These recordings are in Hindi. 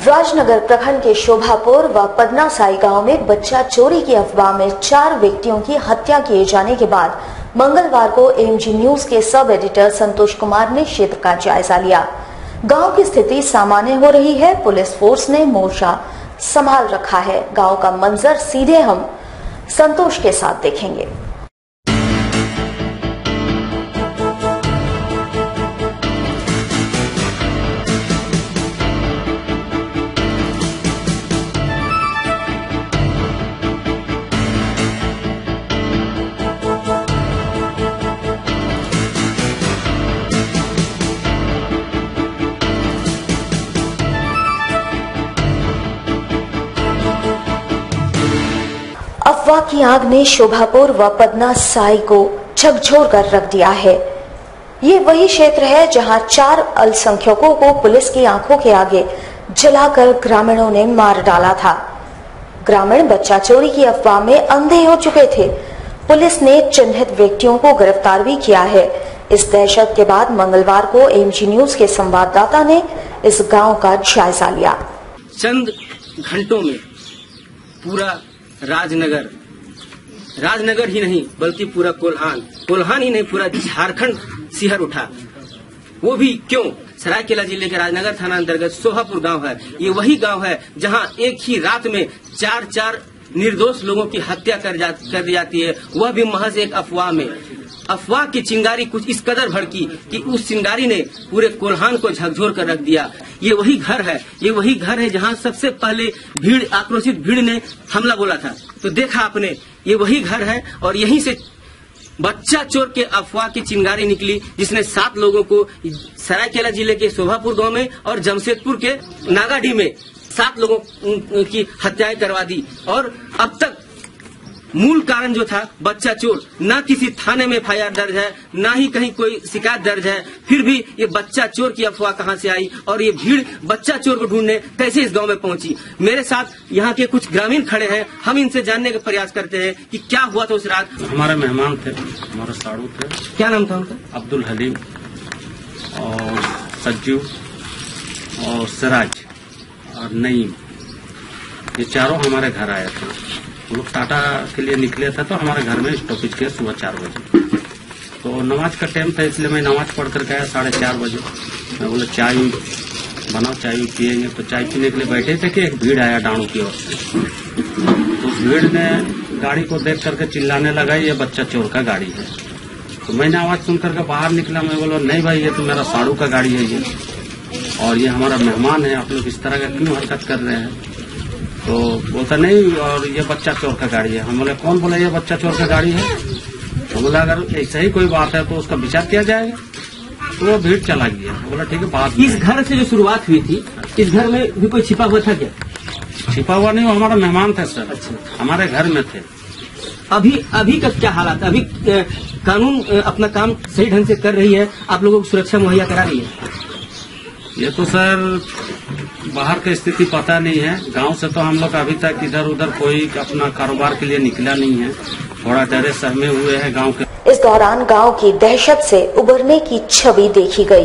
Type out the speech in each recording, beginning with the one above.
राजनगर प्रखंड के शोभापुर व पदनासाई गांव में बच्चा चोरी की अफवाह में 4 व्यक्तियों की हत्या किए जाने के बाद मंगलवार को एएमजी न्यूज के सब एडिटर संतोष कुमार ने क्षेत्र का जायजा लिया। गांव की स्थिति सामान्य हो रही है। पुलिस फोर्स ने मोर्चा संभाल रखा है। गांव का मंजर सीधे हम संतोष के साथ देखेंगे। अफवाह की आग ने शोभापुर व पदनासाई को झकझोर कर रख दिया है। ये वही क्षेत्र है जहां 4 अल्पसंख्यकों को पुलिस की आंखों के आगे जलाकर ग्रामीणों ने मार डाला था। ग्रामीण बच्चा चोरी की अफवाह में अंधे हो चुके थे। पुलिस ने चिन्हित व्यक्तियों को गिरफ्तार भी किया है। इस दहशत के बाद मंगलवार को एएमजी न्यूज के संवाददाता ने इस गांव का जायजा लिया। चंद घंटों में पूरा राजनगर ही नहीं बल्कि पूरा कोल्हान ही नहीं पूरा झारखंड सिहर उठा। वो भी क्यों? सरायकेला जिले के राजनगर थाना अंतर्गत शोभापुर गांव है। ये वही गांव है जहां एक ही रात में 4 निर्दोष लोगों की हत्या कर दी जाती है, वह भी महज एक अफवाह में। अफवाह की चिंगारी कुछ इस कदर भड़की कि उस चिंगारी ने पूरे कोल्हान को झकझोर कर रख दिया। ये वही घर है जहां सबसे पहले आक्रोशित भीड़ ने हमला बोला था। तो देखा आपने, ये वही घर है और यहीं से बच्चा चोर के अफवाह की चिंगारी निकली, जिसने 7 लोगों को सरायकेला जिले के शोभापुर गांव में और जमशेदपुर के नागाडी में 7 लोगों की हत्याएं करवा दी। और अब तक मूल कारण जो था बच्चा चोर, न किसी थाने में एफआईआर दर्ज है, न ही कहीं कोई शिकायत दर्ज है। फिर भी ये बच्चा चोर की अफवाह कहां से आई और ये भीड़ बच्चा चोर को ढूंढने कैसे इस गांव में पहुंची? मेरे साथ यहाँ के कुछ ग्रामीण खड़े हैं। हम इनसे जानने का प्रयास करते हैं कि क्या हुआ था उस रात। हमारे मेहमान थे, हमारे साड़ू थे। क्या नाम था उनका? अब्दुल हलीम और सज्जू और सिराज और नईम, ये चारों हमारे घर आए थे। वो लोग टाटा के लिए निकले थे तो हमारे घर में स्टॉपेज किया सुबह 4 बजे। तो नमाज का टाइम था, इसलिए मैं नमाज पढ़ करके आया 4:30 बजे। मैं बोला चाय बनाओ, चाय पियेंगे। तो चाय पीने के लिए बैठे थे कि एक भीड़ आया डाणू की ओर से। तो उस भीड़ ने गाड़ी को देख करके चिल्लाने लगा, ये बच्चा चोर का गाड़ी है। तो मैंने आवाज सुन करके बाहर निकला। मैं बोला नहीं भाई, ये तो मेरा साड़ू का गाड़ी है ये, और ये हमारा मेहमान है, आप लोग इस तरह का क्यों हरकत कर रहे हैं? तो बोलता नहीं, और ये बच्चा चोर का गाड़ी है। हम बोले कौन बोला ये बच्चा चोर का गाड़ी है? हम बोला अगर ऐसा ही कोई बात है तो उसका विचार किया जाएगा। तो वो भीड़ चला गया। बोला ठीक है बात। इस घर से जो शुरुआत हुई थी, इस घर में भी कोई छिपा हुआ था क्या? छिपा हुआ नहीं, वो हमारा मेहमान था सर। अच्छा, हमारे घर में थे। अभी का क्या हालात? अभी कानून अपना काम सही ढंग से कर रही है, आप लोगों को सुरक्षा मुहैया करा रही है? ये तो सर बाहर की स्थिति पता नहीं है। गांव से तो हम लोग अभी तक इधर उधर कोई अपना कारोबार के लिए निकला नहीं है। थोड़ा डरे सहमे हुए हैं गांव के। इस दौरान गांव की दहशत से उबरने की छवि देखी गई।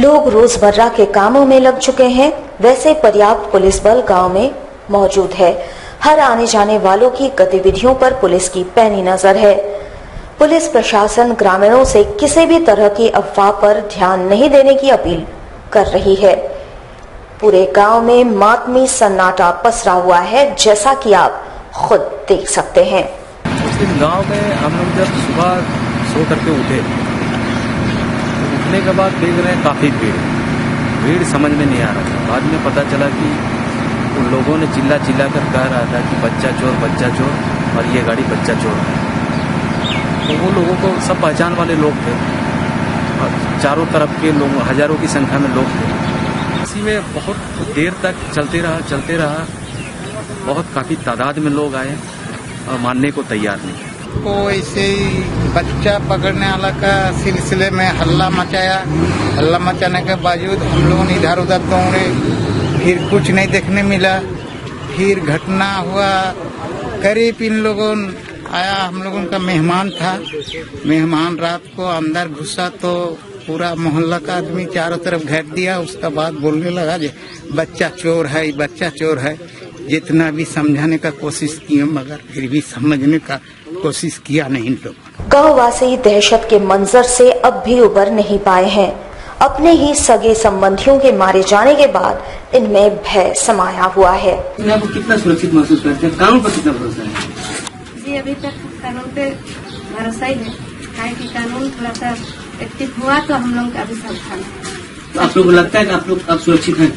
लोग रोजमर्रा के कामों में लग चुके हैं। वैसे पर्याप्त पुलिस बल गांव में मौजूद है। हर आने जाने वालों की गतिविधियों पर पुलिस की पैनी नजर है। पुलिस प्रशासन ग्रामीणों से किसी भी तरह की अफवाह पर ध्यान नहीं देने की अपील कर रही है। पूरे गांव में मातमी सन्नाटा पसरा हुआ है, जैसा कि आप खुद देख सकते हैं। उस दिन गांव में हम लोग जब सुबह सो करके उठे, तो उठने के बाद देख रहे हैं काफी भीड़ समझ में नहीं आ रहा था। बाद में पता चला कि उन लोगों ने चिल्ला कर कह रहा था कि बच्चा चोर और ये गाड़ी बच्चा चोर है। तो वो लोगों को सब पहचान वाले लोग थे और चारों तरफ के लोग, हजारों की संख्या में लोग थे। इसी में बहुत देर तक चलते रहा। बहुत काफी तादाद में लोग आए और मानने को तैयार नहीं। को ऐसे ही बच्चा पकड़ने वाला का सिलसिले में हल्ला मचाने के बावजूद हम लोग इधर उधर दौड़े, फिर कुछ नहीं देखने मिला। फिर घटना हुआ, करीब इन लोगों आया, हम लोगों का मेहमान था। मेहमान रात को अंदर घुसा तो पूरा मोहल्ला का आदमी चारों तरफ घेर दिया। उसका बाद बोलने लगा जे बच्चा चोर है, बच्चा चोर है। जितना भी समझाने का कोशिश किया मगर फिर भी समझने का कोशिश किया नहीं इन लोगों। गाँव वासी दहशत के मंजर से अब भी उबर नहीं पाए हैं। अपने ही सगे संबंधियों के मारे जाने के बाद इनमें भय समाया हुआ है। आपको कितना सुरक्षित महसूस करते हैं? कानून पर कितना भरोसा है? जी अभी तक कानून पे भरोसा ही है कि कानून थोड़ा सा एक्टिव हुआ तो हम लोग अभी सावधान है। तो आप लोग को लगता है कि आप लोग अब सुरक्षित हैं?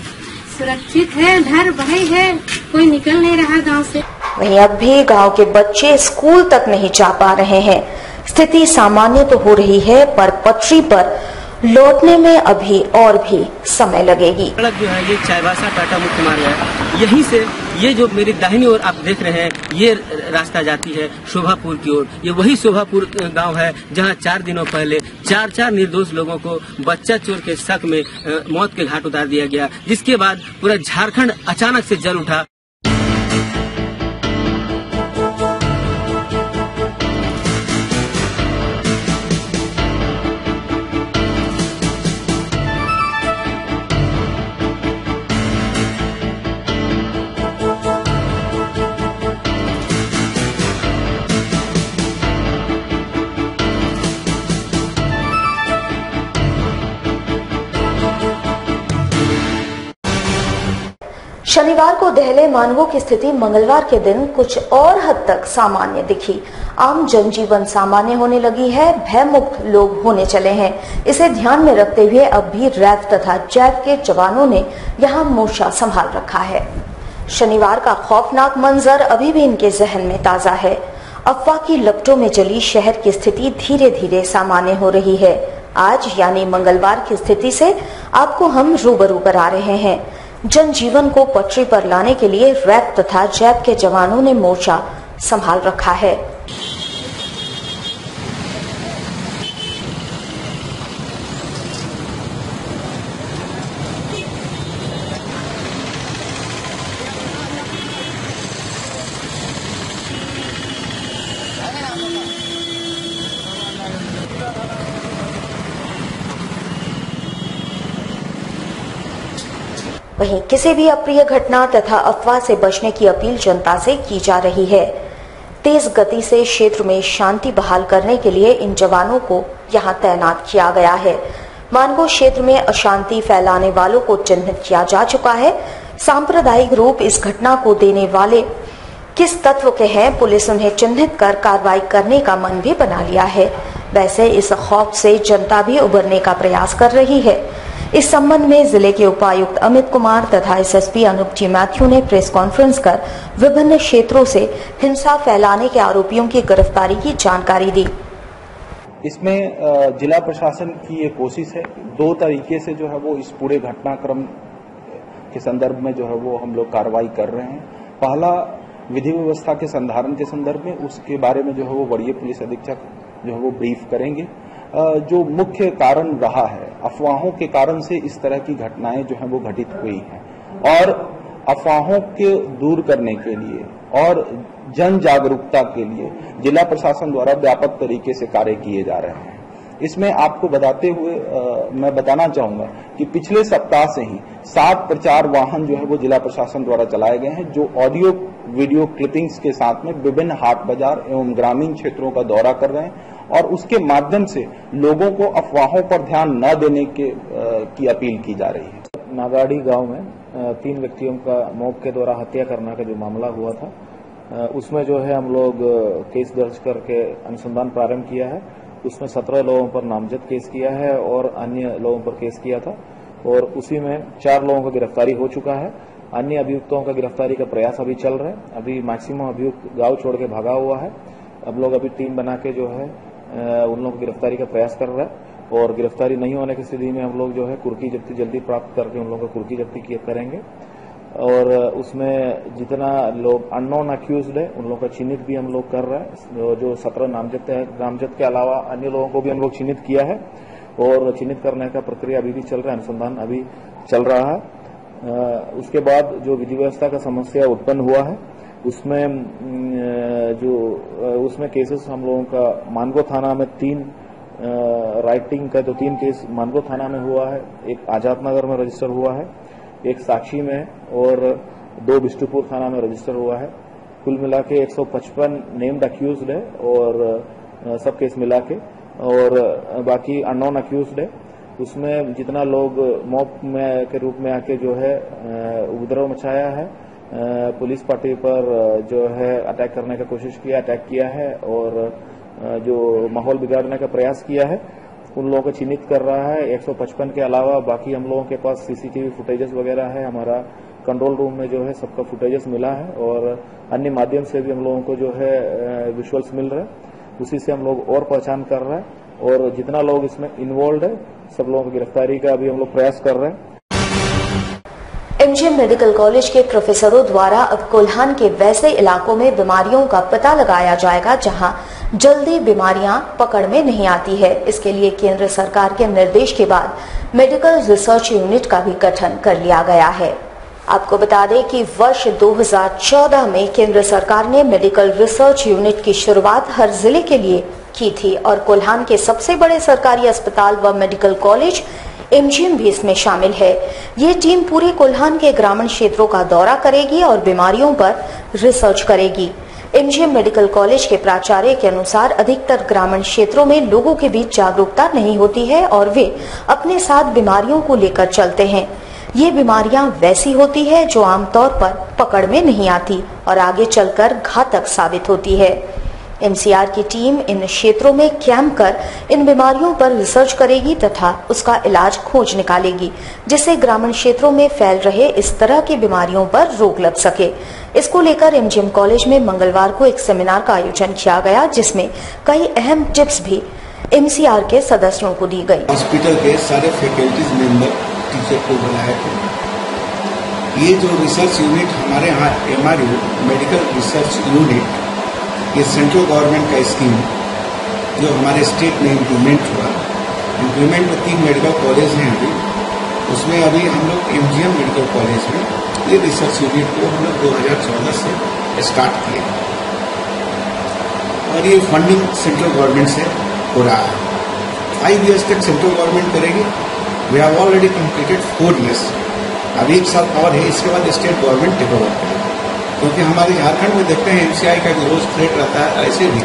सुरक्षित है, डर भय है, कोई निकल नहीं रहा गांव से। वहीं अब भी गांव के बच्चे स्कूल तक नहीं जा पा रहे हैं। स्थिति सामान्य तो हो रही है पर पटरी पर लौटने में अभी और भी समय लगेगी। सड़क जो है ये चाईबासा टाटा मुख्य मार्ग है। यहीं से ये जो मेरी दाहिनी ओर आप देख रहे हैं ये रास्ता जाती है शोभापुर की ओर। ये वही शोभापुर गांव है जहां 4 दिनों पहले 4 निर्दोष लोगों को बच्चा चोर के शक में मौत के घाट उतार दिया गया, जिसके बाद पूरा झारखंड अचानक से जल उठा। शनिवार को दहले मानगो की स्थिति मंगलवार के दिन कुछ और हद तक सामान्य दिखी। आम जनजीवन सामान्य होने लगी है, भयमुक्त लोग होने चले हैं। इसे ध्यान में रखते हुए अब भी रैफ तथा जैप के जवानों ने यहां मोर्चा संभाल रखा है। शनिवार का खौफनाक मंजर अभी भी इनके जहन में ताजा है। अफवाह की लपटों में जली शहर की स्थिति धीरे धीरे सामान्य हो रही है। आज यानी मंगलवार की स्थिति से आपको हम रूबरू करा रहे हैं। जनजीवन को पटरी पर लाने के लिए रैफ तथा जैप के जवानों ने मोर्चा संभाल रखा है। वहीं किसी भी अप्रिय घटना तथा अफवाह से बचने की अपील जनता से की जा रही है। तेज गति से क्षेत्र में शांति बहाल करने के लिए इन जवानों को यहां तैनात किया गया है। मानगो क्षेत्र में अशांति फैलाने वालों को चिन्हित किया जा चुका है। सांप्रदायिक रूप इस घटना को देने वाले किस तत्व के हैं, पुलिस उन्हें चिन्हित कर कार्रवाई करने का मन भी बना लिया है। वैसे इस खौफ से जनता भी उबरने का प्रयास कर रही है। इस संबंध में जिले के उपायुक्त अमित कुमार तथा एसएसपी अनूप जी मैथ्यू ने प्रेस कॉन्फ्रेंस कर विभिन्न क्षेत्रों से हिंसा फैलाने के आरोपियों की गिरफ्तारी की जानकारी दी। इसमें जिला प्रशासन की ये कोशिश है 2 तरीके से जो है वो इस पूरे घटनाक्रम के संदर्भ में जो है वो हम लोग कार्रवाई कर रहे हैं। पहला विधि व्यवस्था के संधारण के संदर्भ में, उसके बारे में जो है वो वरीय पुलिस अधीक्षक जो है वो ब्रीफ करेंगे। जो मुख्य कारण रहा है, अफवाहों के कारण से इस तरह की घटनाएं जो है वो घटित हुई हैं और अफवाहों के दूर करने के लिए और जन जागरूकता के लिए जिला प्रशासन द्वारा व्यापक तरीके से कार्य किए जा रहे हैं। इसमें आपको बताते हुए मैं बताना चाहूंगा कि पिछले सप्ताह से ही 7 प्रचार वाहन जो है वो जिला प्रशासन द्वारा चलाए गए हैं, जो ऑडियो वीडियो क्लिपिंग्स के साथ में विभिन्न हाट बाजार एवं ग्रामीण क्षेत्रों का दौरा कर रहे हैं और उसके माध्यम से लोगों को अफवाहों पर ध्यान न देने की अपील की जा रही है। नागाड़ी गांव में 3 व्यक्तियों का मौत के द्वारा हत्या करने का जो मामला हुआ था, उसमें जो है हम लोग केस दर्ज करके अनुसंधान प्रारंभ किया है। उसमें 17 लोगों पर नामजद केस किया है और अन्य लोगों पर केस किया था और उसी में 4 लोगों की गिरफ्तारी हो चुका है। अन्य अभियुक्तों का गिरफ्तारी का प्रयास अभी चल रहा है। अभी मैक्सिमम अभियुक्त गांव छोड़ के भागा हुआ है। अब लोग अभी टीम बना के जो है उन लोगों की गिरफ्तारी का प्रयास कर रहा है और गिरफ्तारी नहीं होने की स्थिति में हम लोग जो है कुर्की जब्ती जल्दी प्राप्त करके उन लोगों को कुर्की जब्ती करेंगे और उसमें जितना लोग अननोन अक्यूज्ड है उन लोगों का चिन्हित भी हम लोग कर रहे हैं। जो 17 नामजद के अलावा अन्य लोगों को भी हम लोग चिन्हित किया है और चिन्हित करने का प्रक्रिया अभी भी चल रहा है, अनुसंधान अभी चल रहा है। उसके बाद जो विधि व्यवस्था का समस्या उत्पन्न हुआ है उसमें केसेस हम लोगों का मानगो थाना में 3 राइटिंग का जो 3 केस मानगो थाना में हुआ है, एक आजाद नगर में रजिस्टर हुआ है, एक साक्षी में और 2 बिष्टुपुर थाना में रजिस्टर हुआ है। कुल मिला के 155 नेम्ड अक्यूज्ड है और सब केस मिला के, और बाकी अननोन अक्यूज्ड है। उसमें जितना लोग मॉब में के रूप में आके जो है उपद्रव मचाया है, पुलिस पार्टी पर जो है अटैक करने का कोशिश किया, अटैक किया है और जो माहौल बिगाड़ने का प्रयास किया है, उन लोगों को चिन्हित कर रहा है। 155 के अलावा बाकी हम लोगों के पास सीसीटीवी फुटेजेस वगैरह है, हमारा कंट्रोल रूम में जो है सबका फुटेजेस मिला है और अन्य माध्यम से भी हम लोगों को जो है विजुअल्स मिल रहा है। उसी से हम लोग और पहचान कर रहे हैं और जितना लोग इसमें इन्वॉल्व है सब लोगों की गिरफ्तारी का भी हम लोग प्रयास कर रहे हैं। एमजीएम मेडिकल कॉलेज के प्रोफेसरों द्वारा अब कोल्हान के वैसे इलाकों में बीमारियों का पता लगाया जाएगा जहां जल्दी बीमारियां पकड़ में नहीं आती है। इसके लिए केंद्र सरकार के निर्देश के बाद मेडिकल रिसर्च यूनिट का भी गठन कर लिया गया है। आपको बता दें कि वर्ष 2014 में केंद्र सरकार ने मेडिकल रिसर्च यूनिट की शुरुआत हर जिले के लिए की थी और कोल्हान के सबसे बड़े सरकारी अस्पताल व मेडिकल कॉलेज एमजीएम भी इसमें शामिल है। ये टीम पूरे कोल्हान के ग्रामीण क्षेत्रों का दौरा करेगी और बीमारियों पर रिसर्च करेगी। एमजीएम मेडिकल कॉलेज के प्राचार्य के अनुसार अधिकतर ग्रामीण क्षेत्रों में लोगों के बीच जागरूकता नहीं होती है और वे अपने साथ बीमारियों को लेकर चलते हैं। ये बीमारियां वैसी होती है जो आमतौर पर पकड़ में नहीं आती और आगे चलकर घातक साबित होती है। एमसीआर की टीम इन क्षेत्रों में कैंप कर इन बीमारियों पर रिसर्च करेगी तथा उसका इलाज खोज निकालेगी, जिससे ग्रामीण क्षेत्रों में फैल रहे इस तरह की बीमारियों पर रोक लग सके। इसको लेकर एमजीएम कॉलेज में मंगलवार को एक सेमिनार का आयोजन किया गया, जिसमें कई अहम टिप्स भी एमसीआर के सदस्यों को दी गई। हॉस्पिटल के सारे फैकल्टीज मेंबर टीचर को बुलाया था। ये जो रिसर्च यूनिट हमारे यहाँ एमआरयू मेडिकल रिसर्च यूनिट, ये सेंट्रल गवर्नमेंट का स्कीम जो हमारे स्टेट में इम्प्लीमेंट हुआ। इम्प्लीमेंट में 3 मेडिकल कॉलेज हैं अभी, उसमें अभी हम लोग एमजीएम मेडिकल कॉलेज में ये रिसर्च यूनिट को हम लोग 2014 से स्टार्ट किए और ये फंडिंग सेंट्रल गवर्नमेंट से हो रहा है। 5 इयर्स तक सेंट्रल गवर्नमेंट करेगी। We have already completed 4 years, अब 1 साल और है, इसके बाद स्टेट गवर्नमेंट टेक ओवर करेगी। क्योंकि हमारे झारखंड में देखते हैं एमसीआई का रोज थ्रेट रहता है, ऐसे भी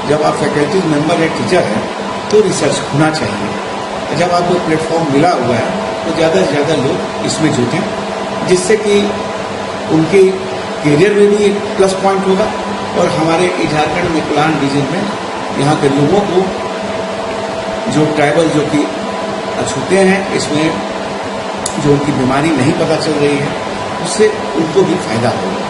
जब आप फैकल्टीज मेंबर एक टीचर है तो रिसर्च होना चाहिए। जब आपको प्लेटफॉर्म मिला हुआ है तो ज़्यादा से ज़्यादा लोग इसमें जुटें, जिससे कि उनके करियर में भी एक प्लस पॉइंट होगा और हमारे झारखंड में कोल्हान रीजन में यहाँ के लोगों को जो ट्राइबल जो कि अछूते हैं, इसमें जो उनकी बीमारी नहीं पता चल रही है, उससे उनको भी फायदा होगा।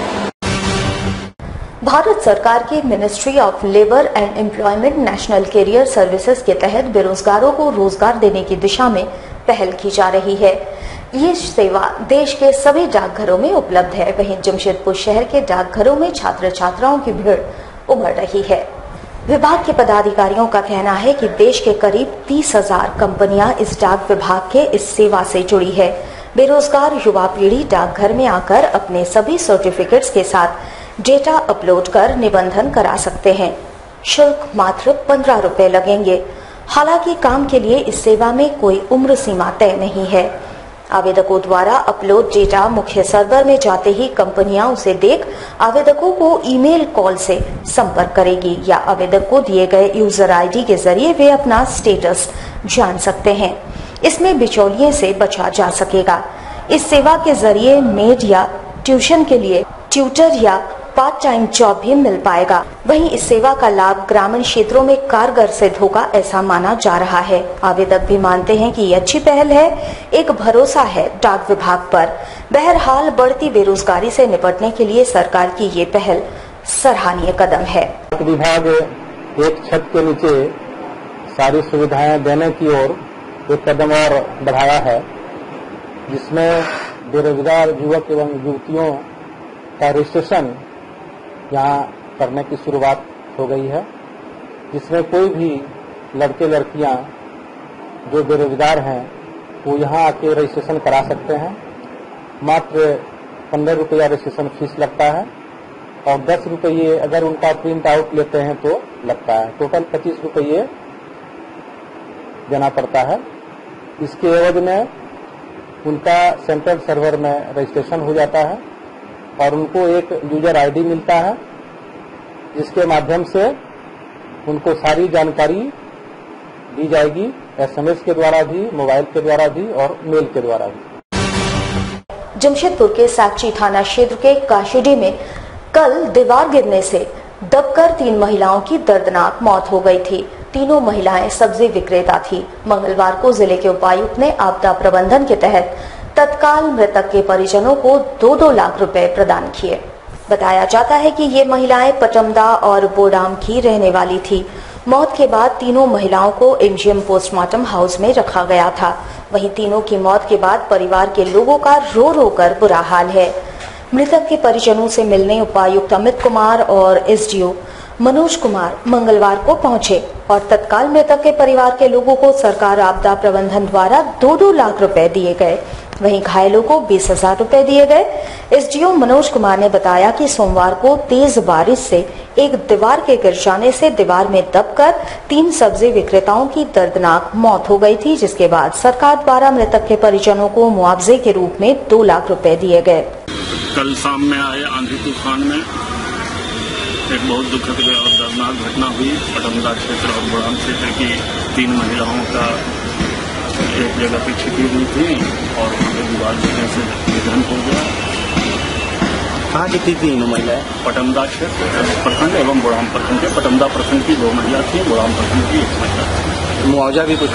भारत सरकार की ministry of labour and employment national career services के तहत बेरोजगारों को रोजगार देने की दिशा में पहल की जा रही है। ये सेवा देश के सभी डाकघरों में उपलब्ध है। वहीं जमशेदपुर शहर के डाकघरों में छात्र छात्राओं की भीड़ उमड़ रही है। विभाग के पदाधिकारियों का कहना है कि देश के करीब 30,000 कंपनियां इस डाक विभाग के इस सेवा से जुड़ी है। बेरोजगार युवा पीढ़ी डाकघर में आकर अपने सभी सर्टिफिकेट्स के साथ डेटा अपलोड कर निबंधन करा सकते हैं। शुल्क मात्र 15 रुपए लगेंगे। हालांकि काम के लिए इस सेवा में कोई उम्र सीमा तय नहीं है। आवेदकों द्वारा अपलोड डेटा मुख्य सर्वर में जाते ही कंपनियां उसे देख आवेदकों को ईमेल कॉल से संपर्क करेगी या आवेदक को दिए गए यूजर आईडी के जरिए वे अपना स्टेटस जान सकते हैं। इसमें बिचौलिए से बचा जा सकेगा। इस सेवा के जरिए मेड या ट्यूशन के लिए ट्यूटर या पार्ट टाइम जॉब भी मिल पाएगा। वहीं इस सेवा का लाभ ग्रामीण क्षेत्रों में कारगर सिद्ध होगा, ऐसा माना जा रहा है। आवेदक भी मानते हैं कि ये अच्छी पहल है, एक भरोसा है डाक विभाग पर। बहरहाल बढ़ती बेरोजगारी से निपटने के लिए सरकार की ये पहल सराहनीय कदम है। विभाग एक छत के नीचे सारी सुविधाएं देने की ओर एक कदम और बढ़ाया है, जिसमें बेरोजगार युवक एवं युवतियों का रजिस्ट्रेशन यहाँ करने की शुरुआत हो गई है, जिसमें कोई भी लड़के लड़कियां जो बेरोजगार हैं वो यहाँ आके रजिस्ट्रेशन करा सकते हैं। मात्र 15 रुपया रजिस्ट्रेशन फीस लगता है और 10 रुपये अगर उनका प्रिंट आउट लेते हैं तो लगता है। टोटल 25 रुपये देना पड़ता है। इसके एवज में उनका सेंट्रल सर्वर में रजिस्ट्रेशन हो जाता है और उनको एक यूजर आईडी मिलता है, जिसके माध्यम से उनको सारी जानकारी दी जाएगी, SMS के द्वारा भी, मोबाइल के द्वारा भी और मेल के द्वारा भी। जमशेदपुर के साकची थाना क्षेत्र के काशीडी में कल दीवार गिरने से दबकर 3 महिलाओं की दर्दनाक मौत हो गई थी। तीनों महिलाएं सब्जी विक्रेता थी। मंगलवार को जिले के उपायुक्त ने आपदा प्रबंधन के तहत तत्काल मृतक के परिजनों को 2-2 लाख रुपए प्रदान किए। बताया जाता है कि ये महिलाएं पटमदा और बोडाम की रहने वाली थी। मौत के बाद तीनों महिलाओं को MGM पोस्टमार्टम हाउस में रखा गया था। वहीं तीनों की मौत के बाद परिवार के लोगों का रो रो कर बुरा हाल है। मृतक के परिजनों से मिलने उपायुक्त अमित कुमार और SDO मनोज कुमार मंगलवार को पहुंचे और तत्काल मृतक के परिवार के लोगों को सरकार आपदा प्रबंधन द्वारा 2-2 लाख रुपए दिए गए। वहीं घायलों को 20,000 रुपए दिए गए। SDO मनोज कुमार ने बताया कि सोमवार को तेज बारिश से एक दीवार के गिर जाने से दीवार में दबकर 3 सब्जी विक्रेताओं की दर्दनाक मौत हो गई थी, जिसके बाद सरकार द्वारा मृतक के परिजनों को मुआवजे के रूप में 2 लाख रुपए दिए गए। कल शाम में आए आंधी तूफान में एक बहुत दुखद और दर्दनाक घटना हुई। पटमदा क्षेत्र और बोडाम क्षेत्र की 3 महिलाओं का एक जगह पे छिपी हुई थी और दीवार गिरने से निधन हो गया। कहाँ की थी तीनों महिलाएं? पटमदा क्षेत्र प्रखंड एवं बोडाम प्रखंड के। पटमदा प्रखंड की 2 महिला थी, बोडाम प्रखंड की 1 महिला थी। मुआवजा भी कुछ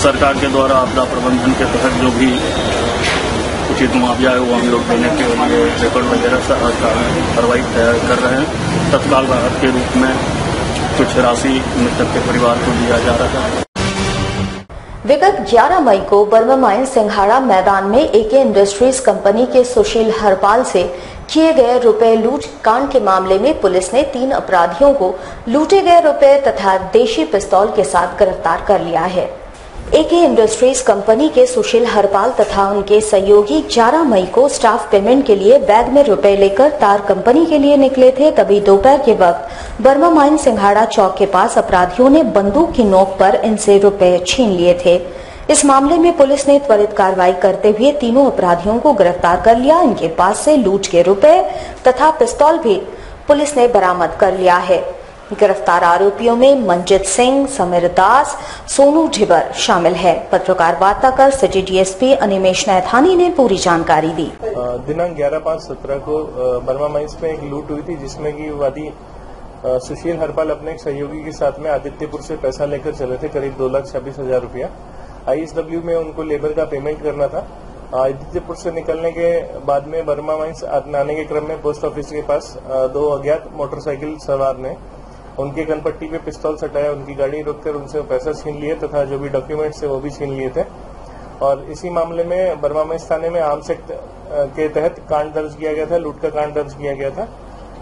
सरकार के द्वारा आपदा प्रबंधन के तहत जो भी उचित मुआवजा है वो हम लोग देने के लिए रिकॉर्ड वगैरह से कार्रवाई तैयार कर रहे हैं। तत्काल राहत के रूप में कुछ राशि मृतक के परिवार को दिया जा रहा है। विगत 11 मई को बर्मा माइन सिंघाड़ा मैदान में AK इंडस्ट्रीज कंपनी के सुशील हरपाल से किए गए रुपए लूट कांड के मामले में पुलिस ने 3 अपराधियों को लूटे गए रुपए तथा देशी पिस्तौल के साथ गिरफ्तार कर लिया है। AK इंडस्ट्रीज कंपनी के सुशील हरपाल तथा उनके सहयोगी 11 मई को स्टाफ पेमेंट के लिए बैग में रुपए लेकर तार कंपनी के लिए निकले थे। तभी दोपहर के वक्त बर्मा माइन सिंघाड़ा चौक के पास अपराधियों ने बंदूक की नोक पर इनसे रुपए छीन लिए थे। इस मामले में पुलिस ने त्वरित कार्रवाई करते हुए तीनों अपराधियों को गिरफ्तार कर लिया। इनके पास से लूट के रुपए तथा पिस्तौल भी पुलिस ने बरामद कर लिया है। गिरफ्तार आरोपियों में मंजित सिंह, समीर दास, सोनू ढिबर शामिल है। पत्रकार वार्ता कर सिटी DSP अनिमेश नैथानी ने पूरी जानकारी दी। दिनांक 11/5/17 को बर्मा माइंस में एक लूट हुई थी, जिसमें कि वादी सुशील हरपाल अपने एक सहयोगी के साथ में आदित्यपुर से पैसा लेकर चले थे, करीब 2,26,000 रुपया। ISW में उनको लेबर का पेमेंट करना था। आदित्यपुर से निकलने के बाद में बर्मा माइंस आने के क्रम में पोस्ट ऑफिस के पास 2 अज्ञात मोटरसाइकिल सवार ने उनके कनपट्टी पे पिस्तौल सटाया, उनकी गाड़ी रोककर उनसे पैसा छीन लिए तथा जो भी डॉक्यूमेंट्स थे वो भी छीन लिए थे। और इसी मामले में बर्मा माइंस थाने में आर्म्स एक्ट के तहत कांड दर्ज किया गया था, लूट का कांड दर्ज किया गया था।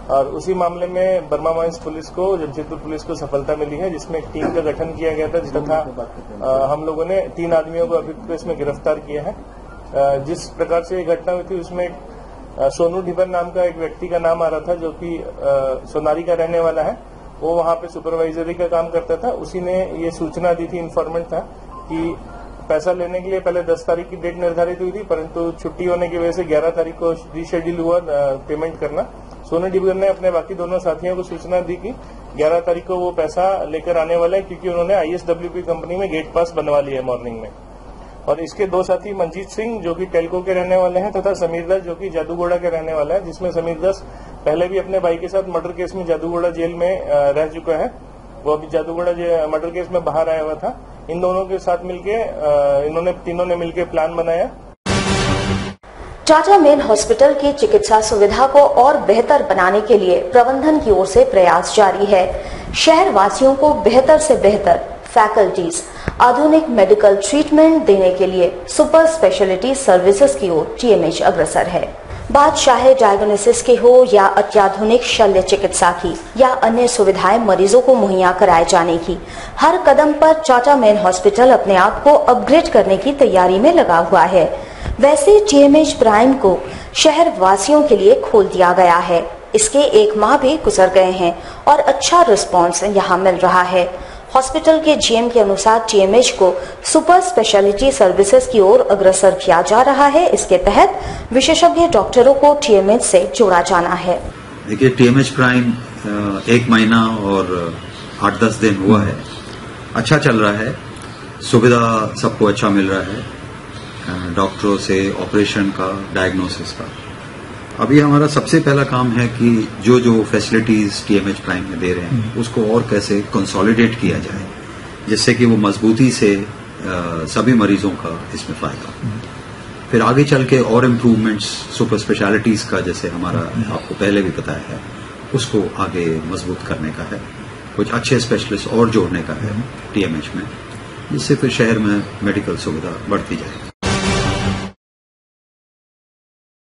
और उसी मामले में बर्मा माइंस पुलिस को, जमशेदपुर पुलिस को सफलता मिली है, जिसमें एक टीम का गठन किया गया था तथा हम लोगों ने 3 आदमियों को अभी पुलिस में गिरफ्तार किया है। जिस प्रकार से ये घटना हुई थी उसमें सोनू ढिबर नाम का एक व्यक्ति का नाम आ रहा था, जो कि सोनारी का रहने वाला है। वो वहां पे सुपरवाइजरी का काम करता था। उसी ने ये सूचना दी थी, इन्फॉर्मेंट था कि पैसा लेने के लिए पहले 10 तारीख की डेट निर्धारित हुई थी, परंतु छुट्टी होने की वजह से 11 तारीख को रीशेड्यूल हुआ पेमेंट करना। सोनू डिबर ने अपने बाकी दोनों साथियों को सूचना दी कि 11 तारीख को वो पैसा लेकर आने वाला है, क्योंकि उन्होंने ISWP कंपनी में गेट पास बनवा लिया है मॉर्निंग में। और इसके 2 साथी मंजीत सिंह जो कि टेल्को के रहने वाले हैं तथा समीर दास जो कि जादूगोड़ा के रहने वाला है, जिसमें समीर दास पहले भी अपने भाई के साथ मर्डर केस में जादूगोड़ा जेल में रह चुका है। वो अभी जादूगोड़ा मर्डर केस में बाहर आया हुआ था। इन दोनों के साथ मिलके इन्होंने तीनों ने मिलकर प्लान बनाया। टाटा मेन हॉस्पिटल की चिकित्सा सुविधा को और बेहतर बनाने के लिए प्रबंधन की ओर से प्रयास जारी है। शहर वासियों को बेहतर से बेहतर फैकल्टीज, आधुनिक मेडिकल ट्रीटमेंट देने के लिए सुपर स्पेशलिटी सर्विसेज की ओर TMH अग्रसर है। बात चाहे डायग्नोसिस की हो या अत्याधुनिक शल्य चिकित्सा की या अन्य सुविधाएं मरीजों को मुहैया कराए जाने की, हर कदम पर टाटा मेन हॉस्पिटल अपने आप को अपग्रेड करने की तैयारी में लगा हुआ है। वैसे TMH प्राइम को शहर वासियों के लिए खोल दिया गया है। इसके 1 माह भी गुजर गए हैं और अच्छा रिस्पांस यहां मिल रहा है। हॉस्पिटल के जीएम के अनुसार टीएमएच को सुपर स्पेशलिटी सर्विसेज की ओर अग्रसर किया जा रहा है। इसके तहत विशेषज्ञ डॉक्टरों को टीएमएच से जोड़ा जाना है। देखिए, टीएमएच प्राइम 1 महीना और 8-10 दिन हुआ है, अच्छा चल रहा है, सुविधा सबको अच्छा मिल रहा है, डॉक्टरों से ऑपरेशन का, डायग्नोसिस का। अभी हमारा सबसे पहला काम है कि जो फैसिलिटीज टीएमएच प्राइम में दे रहे हैं उसको और कैसे कंसोलिडेट किया जाए, जिससे कि वो मजबूती से सभी मरीजों का इसमें फायदा। फिर आगे चल के और इम्प्रूवमेंट्स सुपर स्पेशलिटीज का, जैसे हमारा आपको पहले भी बताया है, उसको आगे मजबूत करने का है, कुछ अच्छे स्पेशलिस्ट और जोड़ने का है टीएमएच में, जिससे फिर शहर में मेडिकल सुविधा बढ़ती जाए।